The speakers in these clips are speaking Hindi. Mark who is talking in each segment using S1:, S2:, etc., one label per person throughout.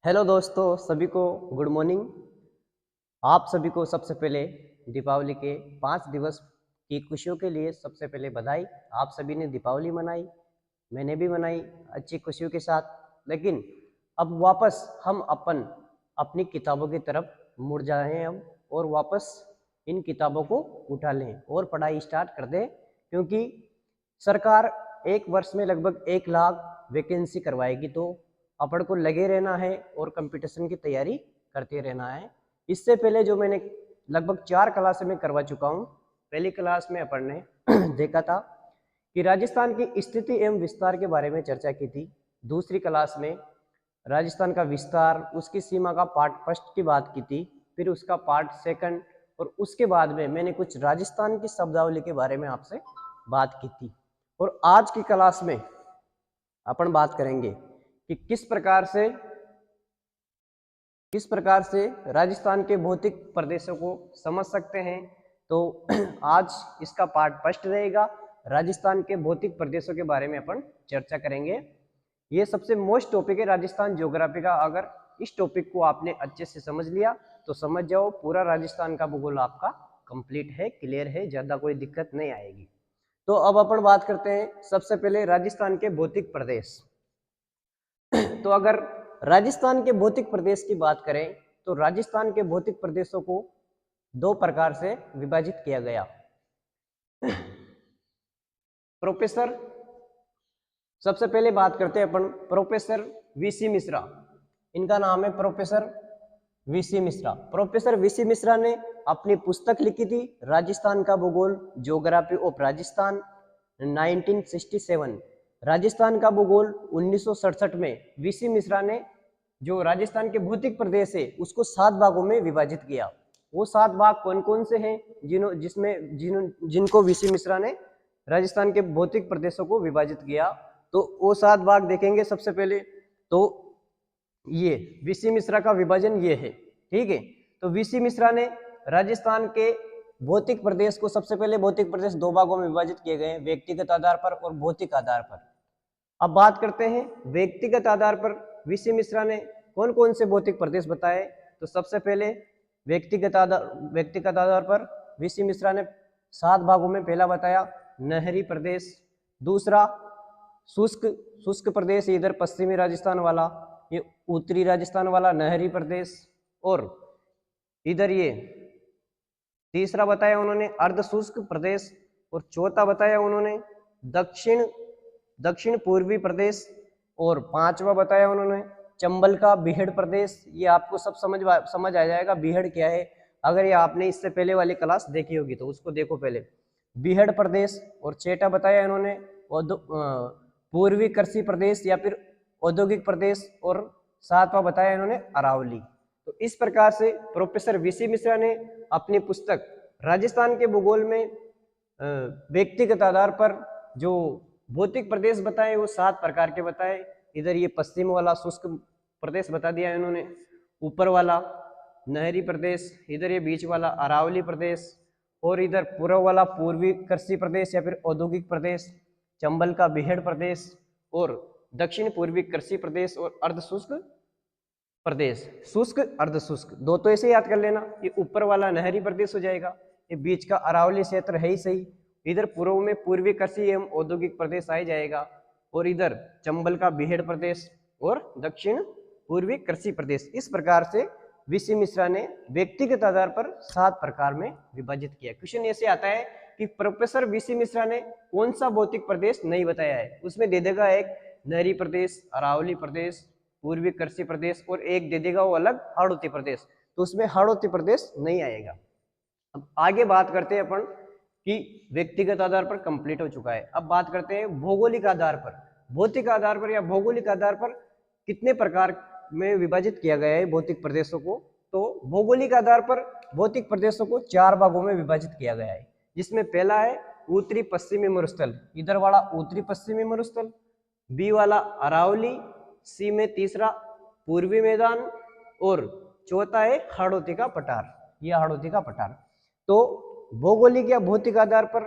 S1: हेलो दोस्तों, सभी को गुड मॉर्निंग। आप सभी को सबसे पहले दीपावली के 5 दिवस की खुशियों के लिए सबसे पहले बधाई। आप सभी ने दीपावली मनाई, मैंने भी मनाई अच्छी खुशियों के साथ। लेकिन अब वापस हम अपनी किताबों की तरफ मुड़ जाए हम और वापस इन किताबों को उठा लें और पढ़ाई स्टार्ट कर दें, क्योंकि सरकार एक वर्ष में लगभग 1 लाख वैकेंसी करवाएगी। तो अपन को लगे रहना है और कंपटीशन की तैयारी करते रहना है। इससे पहले जो मैंने लगभग 4 क्लास में करवा चुका हूँ। पहली क्लास में अपन ने देखा था कि राजस्थान की स्थिति एवं विस्तार के बारे में चर्चा की थी। दूसरी क्लास में राजस्थान का विस्तार, उसकी सीमा का पार्ट फर्स्ट की बात की थी, फिर उसका पार्ट सेकंड, और उसके बाद में मैंने कुछ राजस्थान की शब्दावली के बारे में आपसे बात की थी। और आज की क्लास में अपन बात करेंगे कि किस प्रकार से राजस्थान के भौतिक प्रदेशों को समझ सकते हैं। तो आज इसका पार्ट फर्स्ट रहेगा। राजस्थान के भौतिक प्रदेशों के बारे में अपन चर्चा करेंगे। ये सबसे मोस्ट टॉपिक है राजस्थान ज्योग्राफी का। अगर इस टॉपिक को आपने अच्छे से समझ लिया तो समझ जाओ पूरा राजस्थान का भूगोल आपका कंप्लीट है, क्लियर है, ज्यादा कोई दिक्कत नहीं आएगी। तो अब अपन बात करते हैं सबसे पहले राजस्थान के भौतिक प्रदेश। तो अगर राजस्थान के भौतिक प्रदेश की बात करें तो राजस्थान के भौतिक प्रदेशों को 2 प्रकार से विभाजित किया गया। प्रोफेसर, सबसे पहले बात करते हैं अपन प्रोफेसर वीसी मिश्रा। इनका नाम है professor VC Mishra. Professor VC Mishra ने अपनी पुस्तक लिखी थी राजस्थान का भूगोल, ज्योग्राफी ऑफ राजस्थान 1967। राजस्थान का भूगोल 1967 में वीसी मिश्रा ने जो राजस्थान के भौतिक प्रदेश है उसको 7 भागों में विभाजित किया। वो 7 भाग कौन कौन से हैं जिनको वीसी मिश्रा ने राजस्थान के भौतिक प्रदेशों को विभाजित किया? तो वो 7 भाग देखेंगे। सबसे पहले तो ये वीसी मिश्रा का विभाजन ये है, ठीक है। तो वीसी मिश्रा ने राजस्थान के भौतिक प्रदेश को, सबसे पहले भौतिक प्रदेश 2 भागों में विभाजित किए गए हैं, व्यक्तिगत आधार पर और भौतिक आधार पर। अब बात करते हैं व्यक्तिगत आधार पर वीसी मिश्रा ने कौन कौन से भौतिक प्रदेश बताए। तो सबसे पहले व्यक्तिगत आधार पर वीसी मिश्रा ने 7 भागों में पहला बताया नहरी प्रदेश, दूसरा शुष्क प्रदेश, इधर पश्चिमी राजस्थान वाला, ये उत्तरी राजस्थान वाला नहरी प्रदेश, और इधर ये तीसरा बताया उन्होंने अर्ध शुष्क प्रदेश, और चौथा बताया उन्होंने दक्षिण पूर्वी प्रदेश, और 5वां बताया उन्होंने चंबल का बीहड़ प्रदेश। ये आपको सब समझ आ जाएगा बीहड़ क्या है। अगर ये आपने इससे पहले वाली क्लास देखी होगी तो उसको देखो पहले। बीहड़ प्रदेश, और छठा बताया इन्होंने पूर्वी कृषि प्रदेश या फिर औद्योगिक प्रदेश, और 7वां बताया इन्होंने अरावली। तो इस प्रकार से प्रोफेसर वीसी मिश्रा ने अपनी पुस्तक राजस्थान के भूगोल में व्यक्तिगत आधार पर जो भौतिक प्रदेश बताए वो 7 प्रकार के बताए। इधर ये पश्चिम वाला शुष्क प्रदेश बता दिया इन्होंने, ऊपर वाला नहरी प्रदेश, इधर ये बीच वाला अरावली प्रदेश, और इधर पूर्व वाला पूर्वी कृषि प्रदेश या फिर औद्योगिक प्रदेश, चंबल का बीहड़ प्रदेश, और दक्षिण पूर्वी कृषि प्रदेश, और अर्ध शुष्क प्रदेश। शुष्क अर्ध शुष्क दो तो ऐसे याद कर लेना। ये ऊपर वाला नहरी प्रदेश हो जाएगा, ये बीच का अरावली क्षेत्र है ही सही, इधर पूर्व में पूर्वी कृषि एवं औद्योगिक प्रदेश आ जाएगा, और इधर चंबल का बीहड़ प्रदेश और दक्षिण पूर्वी कृषि प्रदेश। इस प्रकार से वीसी मिश्रा ने व्यक्तिगत आधार पर 7 प्रकार में विभाजित किया। क्वेश्चन ऐसे आता है कि प्रोफेसर वीसी मिश्रा ने कौन सा भौतिक प्रदेश नहीं बताया है। उसमें दे देगा एक नहरी प्रदेश, अरावली प्रदेश, पूर्वी कृषि प्रदेश, और एक दे देगा वो अलग हाड़ौती प्रदेश। तो उसमें हाड़ौती प्रदेश नहीं आएगा। अब आगे बात करते हैं अपन कि व्यक्तिगत आधार पर कंप्लीट हो चुका है। अब बात करते हैं भौगोलिक आधार पर। भौतिक आधार पर या भौगोलिक आधार पर कितने प्रकार में विभाजित किया गया है भौतिक प्रदेशों को। तो भौगोलिक आधार पर भौतिक प्रदेशों को 4 भागों में विभाजित किया गया है, जिसमें पहला है उत्तरी पश्चिमी मरुस्थल, इधर वाला उत्तरी पश्चिमी मरुस्थल, बी वाला अरावली, सी में तीसरा पूर्वी मैदान, और चौथा है हाड़ौती का पठार, यह हाड़ौती का पठार। तो भौगोलिक या भौतिक आधार पर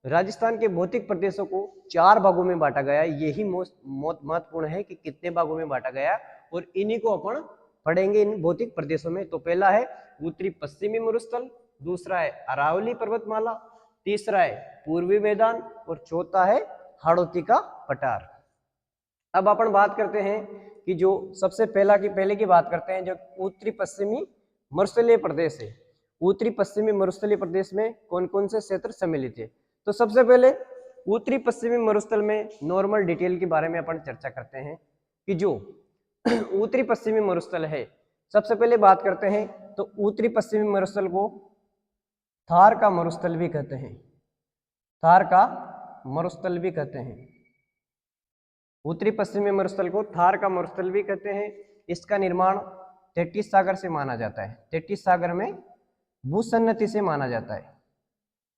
S1: राजस्थान के भौतिक प्रदेशों को 4 भागों में बांटा गया है। यही महत्वपूर्ण है कि कितने भागों में बांटा गया, और इन्हीं को अपन पढ़ेंगे इन भौतिक प्रदेशों में। तो पहला है उत्तरी पश्चिमी मरुस्थल, दूसरा है अरावली पर्वतमाला, तीसरा है पूर्वी मैदान, और चौथा है हाड़ौती का पठार। अब अपन बात करते हैं कि जो सबसे पहले की बात करते हैं, जो उत्तरी पश्चिमी मरुस्थलीय प्रदेश है। उत्तरी पश्चिमी मरुस्थलीय प्रदेश में कौन कौन से क्षेत्र सम्मिलित है? तो सबसे पहले उत्तरी पश्चिमी मरुस्थल में नॉर्मल डिटेल के बारे में अपन चर्चा करते हैं कि जो उत्तरी पश्चिमी मरुस्थल है, सबसे पहले बात करते हैं तो उत्तरी पश्चिमी मरुस्थल को थार का मरुस्थल भी कहते हैं। थार का मरुस्थल भी कहते हैं। उत्तरी पश्चिमी मरुस्थल को थार का मरुस्थल भी कहते हैं। इसका निर्माण तैतीस सागर से माना जाता है। तैतीस सागर में भूसन्नति से माना जाता है।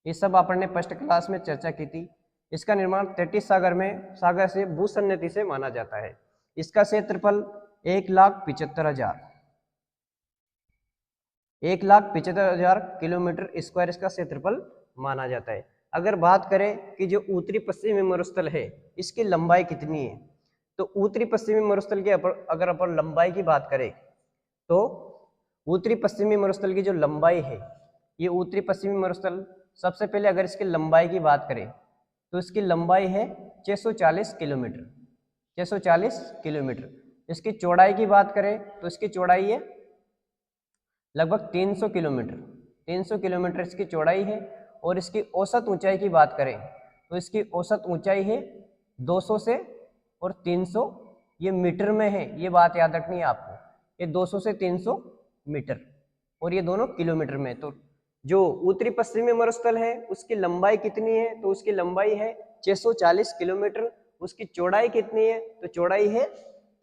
S1: ये सब आपने फर्स्ट क्लास में चर्चा की थी। इसका निर्माण तैतीस सागर से भूसन्नति से माना जाता है। इसका क्षेत्रफल 1,75,000 किलोमीटर स्क्वायर इसका क्षेत्रफल माना जाता है। अगर बात करें कि जो उत्तरी पश्चिमी मरुस्थल है, इसकी लंबाई कितनी है, तो उत्तरी पश्चिमी मरुस्थल की अगर अपन लंबाई की बात करें तो उत्तरी पश्चिमी मरुस्थल की जो लंबाई है, ये उत्तरी पश्चिमी मरुस्थल, सबसे पहले अगर इसकी लंबाई की बात करें तो इसकी लंबाई है 640 किलोमीटर। 640 किलोमीटर। इसकी चौड़ाई की बात करें तो इसकी चौड़ाई है लगभग 300 किलोमीटर। 300 किलोमीटर इसकी चौड़ाई है। और इसकी औसत ऊंचाई की बात करें तो इसकी औसत ऊंचाई है 200 से, और 300 ये मीटर में है, ये बात याद रखनी है आपको। ये 200 से 300 मीटर, और ये दोनों किलोमीटर में। तो जो उत्तरी पश्चिमी मरुस्थल है उसकी लंबाई कितनी है, तो उसकी लंबाई है 640 किलोमीटर। उसकी चौड़ाई कितनी है, तो चौड़ाई है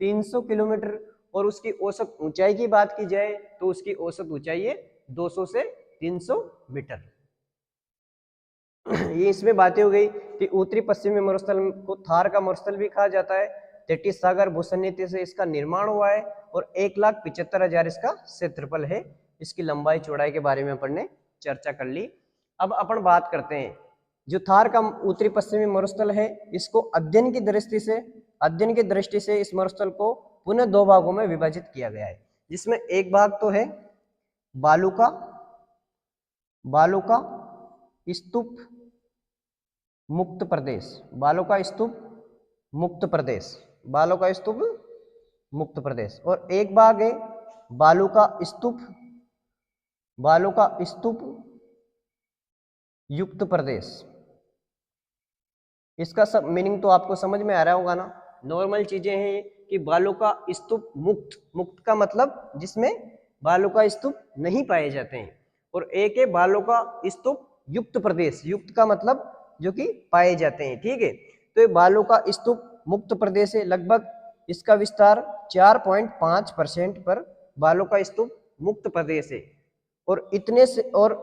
S1: 300 किलोमीटर। और उसकी औसत ऊंचाई की बात की जाए तो उसकी औसत ऊंचाई है 200 से 300 मीटर। ये इसमें बातें हो गई कि उत्तरी पश्चिमी मरुस्थल को थार का मरुस्थल भी कहा जाता है। तैतीस सागर भूसन्निधि से इसका निर्माण हुआ है, और 1,75,000 इसका क्षेत्रफल है। इसकी लंबाई चौड़ाई के बारे में अपन ने चर्चा कर ली। अब अपन बात करते हैं जो थार का उत्तरी पश्चिमी मरुस्थल है, इसको अध्ययन की दृष्टि से इस मरुस्थल को पुनः 2 भागों में विभाजित किया गया है, जिसमें एक भाग तो है बालू का स्तूप मुक्त प्रदेश। बालू का स्तूप मुक्त प्रदेश। और एक भाग है बालू का स्तूप युक्त प्रदेश। इसका सब मीनिंग तो आपको समझ में आ रहा होगा ना। नॉर्मल चीजें हैं कि बालू का स्तूप मुक्त का मतलब जिसमें बालू का स्तूप नहीं पाए जाते हैं, और एक है बालू का स्तूप युक्त प्रदेश। युक्त का मतलब जो कि पाए जाते हैं, ठीक है। तो ये बालू का स्तूप मुक्त प्रदेश है। लगभग इसका विस्तार 4.5% पर बालू का स्तूप मुक्त प्रदेश है, और इतने से और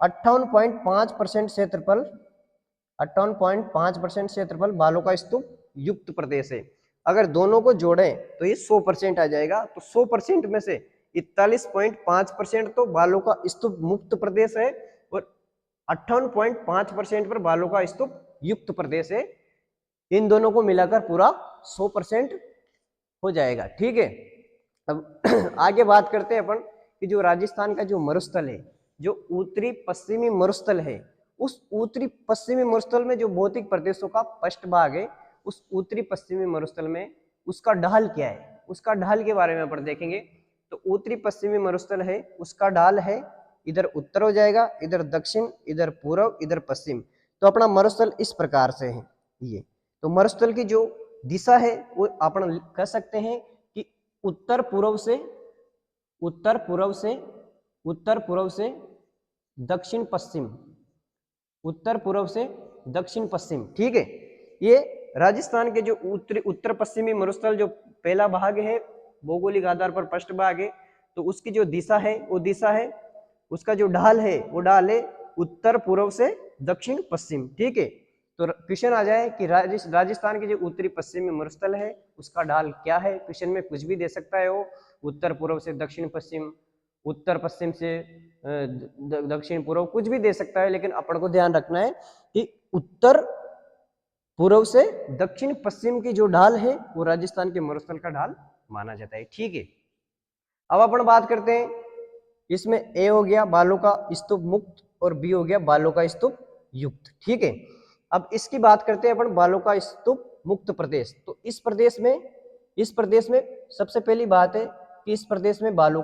S1: 58.5% क्षेत्रफल बालू का स्तूप युक्त प्रदेश है। अगर दोनों को जोड़ें तो ये 100% आ जाएगा। तो 100% में से 41.5% तो बालू का स्तूप मुक्त प्रदेश है, और 58.5% पर बालू का स्तूप युक्त प्रदेश है। इन दोनों को मिलाकर पूरा 100% हो जाएगा, ठीक है। अब आगे बात करते हैं अपन कि जो राजस्थान का जो मरुस्थल है, जो उत्तरी पश्चिमी मरुस्थल है, उस उत्तरी पश्चिमी मरुस्थल में जो भौतिक प्रदेशों का फर्स्ट भाग है, उस उत्तरी पश्चिमी मरुस्थल में उसका ढाल क्या है, उसका ढाल के बारे में अपन देखेंगे। तो उत्तरी पश्चिमी मरुस्थल है, उसका ढाल है इधर उत्तर हो जाएगा, इधर दक्षिण, इधर पूर्व, इधर पश्चिम। तो अपना मरुस्थल इस प्रकार से है ये। तो मरुस्थल की जो दिशा है वो अपन कह सकते हैं कि उत्तर पूर्व से दक्षिण पश्चिम, ठीक है। ये राजस्थान के जो उत्तर पश्चिमी मरुस्थल जो पहला भाग है, भौगोलिक आधार पर फर्स्ट भाग है, तो उसकी जो दिशा है वो दिशा है, उसका जो ढाल है वो ढाल है उत्तर पूर्व से दक्षिण पश्चिम, ठीक है। तो क्वेश्चन आ जाए कि राजस्थान के जो उत्तरी पश्चिमी मरुस्थल है उसका ढाल क्या है। क्वेश्चन में कुछ भी दे सकता है, वो उत्तर पूर्व से दक्षिण पश्चिम, उत्तर पश्चिम से दक्षिण पूर्व, कुछ भी दे सकता है। लेकिन अपन को ध्यान रखना है कि उत्तर पूर्व से दक्षिण पश्चिम की जो ढाल है वो राजस्थान के मरुस्थल का ढाल माना जाता है। ठीक है, अब अपन बात करते हैं, इसमें ए हो गया बालों का स्तूप मुक्त और बी हो गया बालों का स्तूप युक्त। ठीक है, अब इसकी बात करते हैं अपन बालों का स्तूप मुक्त प्रदेश। तो इस प्रदेश में सबसे पहली बात है कि इस प्रदेश में बालों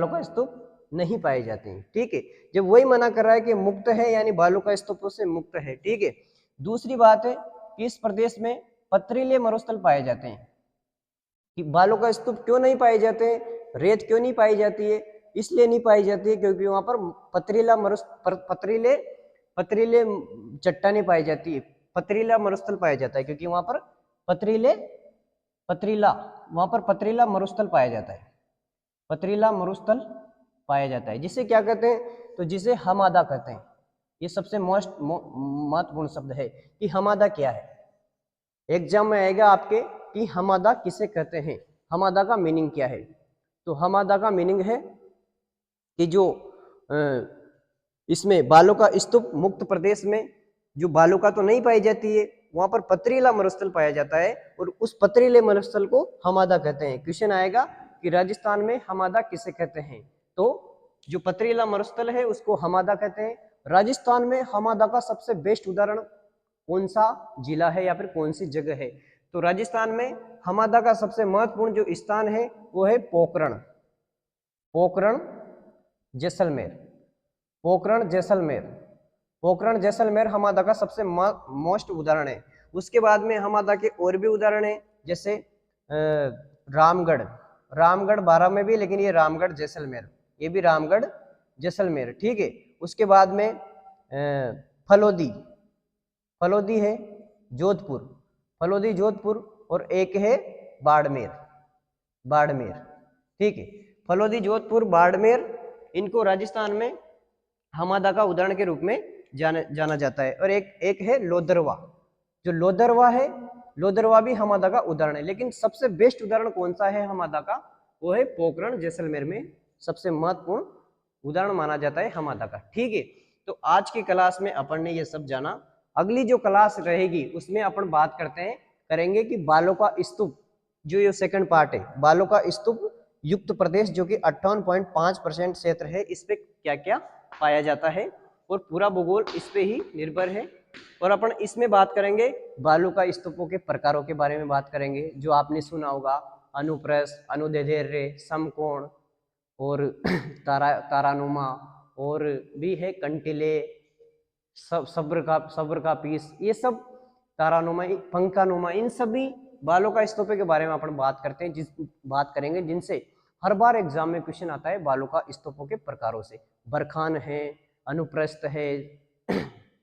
S1: का स्तूप नहीं पाए जाते हैं। ठीक है, जब वही मना कर रहा है कि मुक्त है यानी बालू का स्तूपों से मुक्त है। ठीक है, दूसरी बात है कि इस प्रदेश में पथरीले मरुस्थल पाए जाते हैं। कि बालू का स्तूप क्यों नहीं पाए जाते हैं, रेत क्यों नहीं पाई जाती है, इसलिए नहीं पाई जाती है क्योंकि वहां पर पथरीले चट्टानें पाई जाती है, पथरीला मरुस्थल पाया जाता है, क्योंकि वहां पर पथरीला मरुस्थल पाया जाता है, पथरीला मरुस्थल पाया जाता है, जिसे क्या कहते हैं, तो जिसे हमादा कहते हैं। ये सबसे महत्वपूर्ण शब्द है कि हमादा क्या है। एग्जाम में आएगा आपके कि हमादा किसे कहते हैं, हमादा का मीनिंग क्या है। तो हमादा का मीनिंग है कि जो इसमें बालू का स्तूप मुक्त प्रदेश में जो बालू का तो नहीं पाई जाती है, वहां पर पथरीला मरुस्थल पाया जाता है और उस पथरीले मरुस्थल को हमादा कहते हैं। क्वेश्चन आएगा कि राजस्थान में हमादा किसे कहते हैं, तो जो पथरीला मरुस्थल है उसको हमादा कहते हैं। राजस्थान में हमादा का सबसे बेस्ट उदाहरण कौन सा जिला है या फिर कौन सी जगह है, तो राजस्थान में हमादा का सबसे महत्वपूर्ण जो स्थान है वो है पोखरण जैसलमेर हमादा का सबसे मोस्ट उदाहरण है। उसके बाद में हमादा के और भी उदाहरण है, जैसे रामगढ़ 12 में भी, लेकिन ये रामगढ़ जैसलमेर, ये भी रामगढ़ जैसलमेर। ठीक है, उसके बाद में फलोदी है जोधपुर और एक है बाड़मेर। ठीक है, फलोदी जोधपुर बाड़मेर, इनको राजस्थान में हमादा का उदाहरण के रूप में जाना जाता है। और एक है लोदरवा, जो लोदरवा भी हमादा का उदाहरण है। लेकिन सबसे बेस्ट उदाहरण कौन सा है हमादा का, वो है पोखरण जैसलमेर में सबसे महत्वपूर्ण उदाहरण माना जाता है हमादा का। ठीक है, तो आज की क्लास में अपन ने ये सब जाना। अगली जो क्लास रहेगी उसमें अपन बात करेंगे कि बालों का स्तूप, जो ये सेकंड पार्ट है, बालों का स्तूप युक्त प्रदेश जो कि 58.5% क्षेत्र है, इस पे क्या क्या पाया जाता है और पूरा भूगोल इस पे ही निर्भर है। और अपन इसमें बात करेंगे बालू का स्तूपों के प्रकारों के बारे में बात करेंगे, जो आपने सुना होगा, अनुप्रस्थ, अनुदैर्ध्य, समकोण और तारानुमा, और भी है कंटिले, सब्र का पीस, ये सब तारानुमा, पंखानुमा, इन सभी बालों का स्तूपों के बारे में अपन बात करेंगे जिनसे हर बार एग्जाम में क्वेश्चन आता है बालों का स्तूपों के प्रकारों से। बरखान है, अनुप्रस्थ है,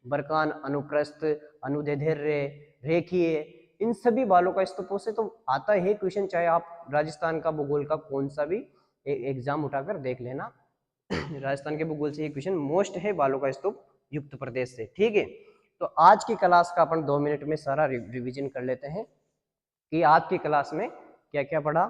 S1: बरखान, अनुप्रस्थ, अनुदैर्ध्य, रेखीय, इन सभी बालों का स्तूपों से तो आता है क्वेश्चन, चाहे आप राजस्थान का भूगोल का कौन सा भी एग्जाम उठाकर देख लेना। राजस्थान के भूगोल से ये क्वेश्चन मोस्ट है बालों का स्तूप युक्त प्रदेश से। ठीक है, तो आज की क्लास का अपन 2 मिनट में सारा रिवीजन कर लेते हैं कि आज की क्लास में क्या क्या पढ़ा।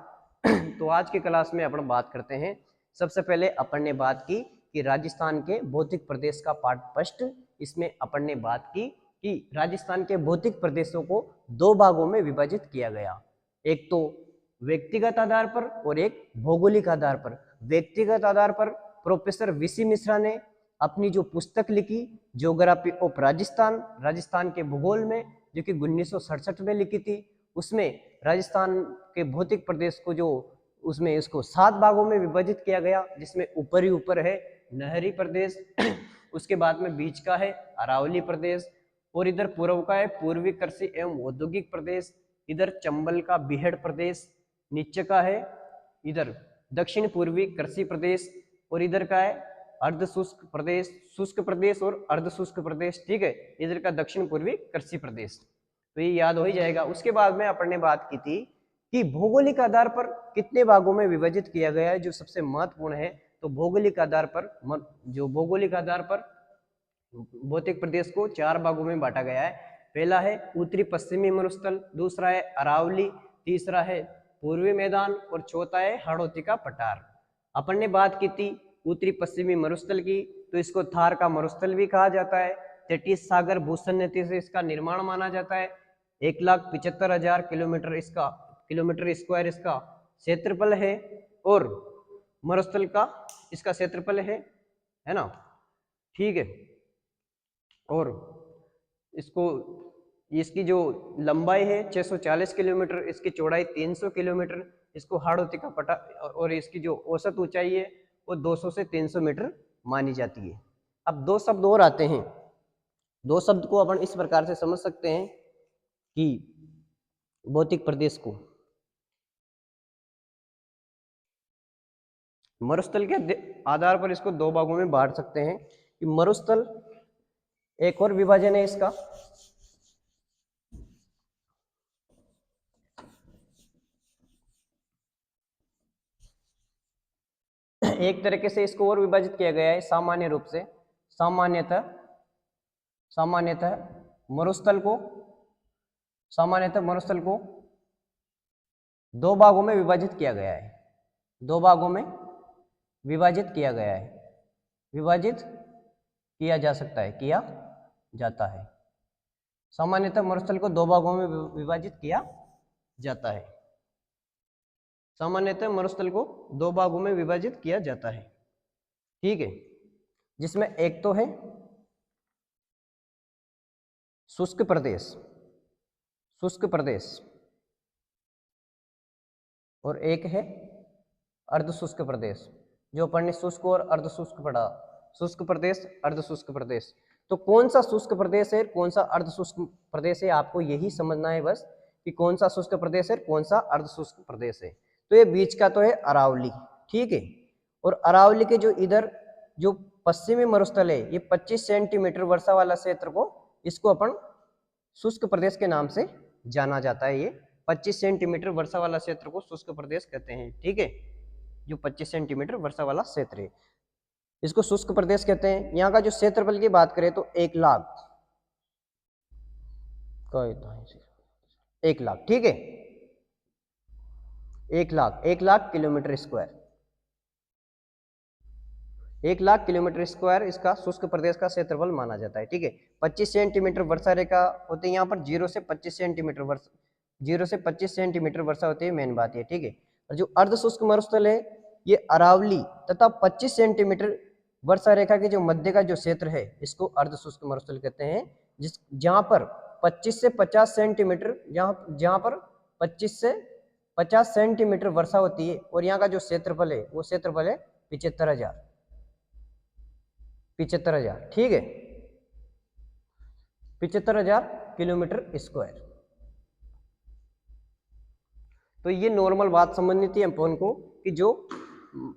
S1: तो आज की क्लास में अपन बात करते हैं, सबसे पहले अपन ने बात की कि राजस्थान के भौतिक प्रदेश का पार्ट फर्स्ट, इसमें अपन ने बात की कि राजस्थान के भौतिक प्रदेशों को 2 भागों में विभाजित किया गया, एक तो व्यक्तिगत आधार पर और एक भौगोलिक आधार पर। व्यक्तिगत आधार पर प्रोफेसर वीसी मिश्रा ने अपनी जो पुस्तक लिखी ज्योग्राफी ऑफ राजस्थान के भूगोल में, जो कि 1967 में लिखी थी, उसमें राजस्थान के भौतिक प्रदेश को उसमें इसको 7 भागों में विभाजित किया गया, जिसमें ऊपर है नहरी प्रदेश, उसके बाद में बीच का है अरावली प्रदेश, और इधर पूर्व का है पूर्वी कृषि एवं औद्योगिक प्रदेश, इधर चंबल का बीहड़ प्रदेश, नीचे का है इधर दक्षिण पूर्वी कृषि प्रदेश, और इधर का है अर्ध शुष्क प्रदेश, शुष्क प्रदेश और अर्ध शुष्क प्रदेश। ठीक है, इधर का दक्षिण पूर्वी कृषि प्रदेश, तो ये याद हो ही जाएगा। उसके बाद में अपन ने बात की थी कि भौगोलिक आधार पर कितने भागों में विभाजित किया गया है, जो सबसे महत्वपूर्ण है। तो भौगोलिक आधार पर भौतिक प्रदेश को 4 भागों में बांटा गया है। पहला है उत्तरी पश्चिमी मरुस्थल, दूसरा है अरावली, तीसरा है पूर्वी मैदान और चौथा है हाड़ौती का पठार। अपन ने बात की थी उत्तरी पश्चिमी मरुस्थल की, तो इसको थार का मरुस्थल भी कहा जाता है। तटीय सागर भूसन्निधि से इसका निर्माण माना जाता है। 1,75,000 किलोमीटर स्क्वायर इसका क्षेत्रफल है और मरुस्थल का इसका क्षेत्रफल है ना, ठीक है। और इसको इसकी जो लंबाई है 640 किलोमीटर, इसकी चौड़ाई 300 किलोमीटर, इसको हाड़ौती का पटा, और इसकी जो औसत ऊंचाई है वो 200 से 300 मीटर मानी जाती है। अब दो शब्द और आते हैं, दो शब्द को अपन इस प्रकार से समझ सकते हैं कि भौतिक प्रदेश को मरुस्थल के आधार पर इसको दो भागों में बांट सकते हैं कि मरुस्थल, एक और विभाजन है इसका, एक तरीके से इसको और विभाजित किया गया है सामान्य रूप से, सामान्यतः मरुस्थल को दो भागों में विभाजित किया गया है, दो भागों में विभाजित किया गया है, विभाजित किया जा सकता है, किया जाता है। सामान्यतः मरुस्थल को दो भागों में विभाजित किया जाता है, सामान्यतः मरुस्थल को दो भागों में विभाजित किया जाता है, ठीक है। जिसमें एक तो है शुष्क प्रदेश और एक है अर्धशुष्क प्रदेश, जो अपन ने शुष्क और अर्धशुष्क पढ़ा, शुष्क प्रदेश, अर्धशुष्क प्रदेश। तो कौन सा शुष्क प्रदेश है, कौन सा अर्धशुष्क प्रदेश है, आपको यही समझना है बस कि कौन सा शुष्क प्रदेश है, कौन सा अर्धशुष्क प्रदेश है। तो ये बीच का तो है अरावली, ठीक है। और अरावली के जो इधर जो पश्चिमी मरुस्थल है, ये 25 सेंटीमीटर वर्षा वाला क्षेत्र को, इसको अपन शुष्क प्रदेश के नाम से जाना जाता है। ये 25 सेंटीमीटर वर्षा वाला क्षेत्र को शुष्क प्रदेश कहते हैं, ठीक है। जो 25 सेंटीमीटर वर्षा वाला क्षेत्र है इसको शुष्क प्रदेश कहते हैं। यहाँ का जो क्षेत्रफल की बात करें तो 1,00,000, ठीक है, 1,00,000 किलोमीटर स्क्वायर, 1,00,000 किलोमीटर स्क्वायर इसका शुष्क प्रदेश का क्षेत्रफल माना जाता है, ठीक है। 25 सेंटीमीटर वर्षा रेखा होती है यहाँ पर, 0 से 25 सेंटीमीटर वर्षा होती है, मेन बात है, ठीक है। और जो अर्धशुष्क मरुस्थल है ये अरावली तथा 25 सेंटीमीटर वर्षा रेखा के जो मध्य का जो क्षेत्र है इसको अर्धशुष्क मरुस्थल कहते हैं, जहां पर 25 से 50 सेंटीमीटर, जहां पर 25 से 50 सेंटीमीटर वर्षा होती है, और यहाँ का जो क्षेत्रफल है वो क्षेत्रफल है 75,000, ठीक है, 75,000 किलोमीटर स्क्वायर। तो ये नॉर्मल बात समझनी थी अपन को कि जो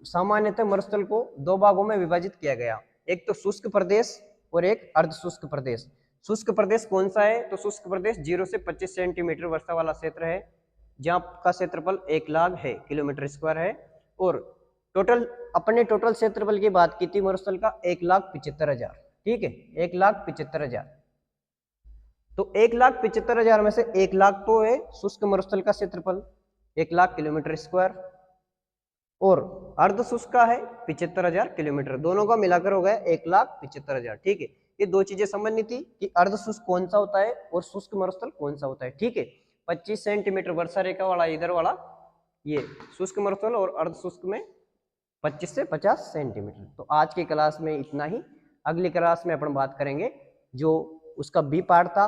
S1: सामान्यतः मरुस्थल को दो भागों में विभाजित किया गया, एक तो शुष्क प्रदेश और एक अर्धशुष्क प्रदेश। शुष्क प्रदेश कौन सा है, तो शुष्क प्रदेश 0 से 25 सेंटीमीटर वर्षा वाला क्षेत्र है, जहाँ का क्षेत्रफल 1,00,000 है किलोमीटर स्क्वायर है। और अपने टोटल क्षेत्रफल की बात की थी मरुस्थल का 1,75,000, ठीक है, 1,75,000। तो 1,75,000 में से 1,00,000 तो है शुष्क मरुस्थल का क्षेत्रफल 1,00,000 किलोमीटर स्क्वायर, और अर्धशुष्क का है 75,000 किलोमीटर, दोनों का मिलाकर हो गया 1,75,000, ठीक है। ये दो चीजें समझनी थी कि अर्धशुष्क कौन सा होता है और शुष्क मरुस्थल कौन सा होता है, ठीक है। 25 सेंटीमीटर वर्षा रेखा वाला इधर वाला ये शुष्क मरुस्थल, और अर्धशुष्क में 25 से 50 सेंटीमीटर। तो आज की क्लास में इतना ही, अगली क्लास में अपन बात करेंगे जो उसका बी पार्ट था,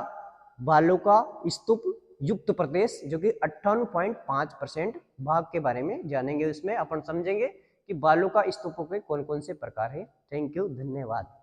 S1: बालू का स्तूप युक्त प्रदेश, जो कि 58.5% भाग के बारे में जानेंगे। उसमें अपन समझेंगे कि बालू का स्तूपों के कौन कौन से प्रकार है। थैंक यू, धन्यवाद।